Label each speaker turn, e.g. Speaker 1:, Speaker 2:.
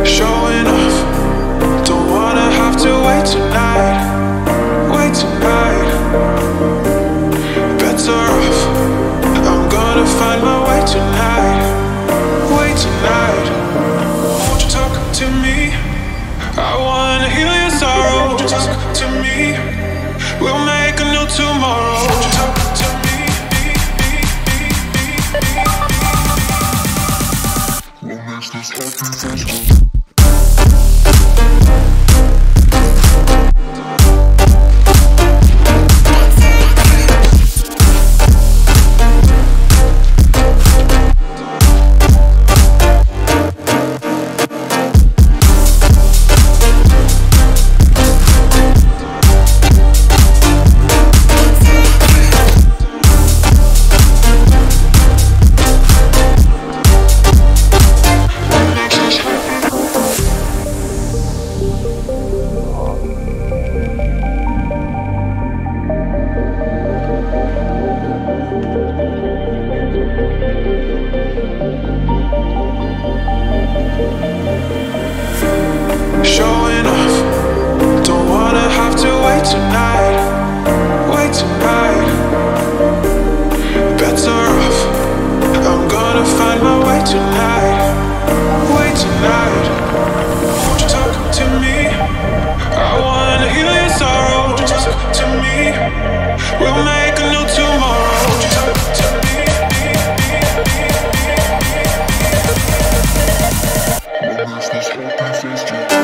Speaker 1: Showing off, don't wanna have to wait tonight. Better off, I'm gonna find my way tonight. Won't you talk to me? I wanna heal your sorrow. Won't you talk to me? We'll make a new tomorrow. Won't you talk to me? What makes this happy face? Showing off, don't wanna have to wait tonight. Better off, I'm gonna find my way tonight. Won't you talk to me? I wanna heal your sorrow. Won't you talk to me? We'll make a new tomorrow. Won't you talk to me? What makes this happy face?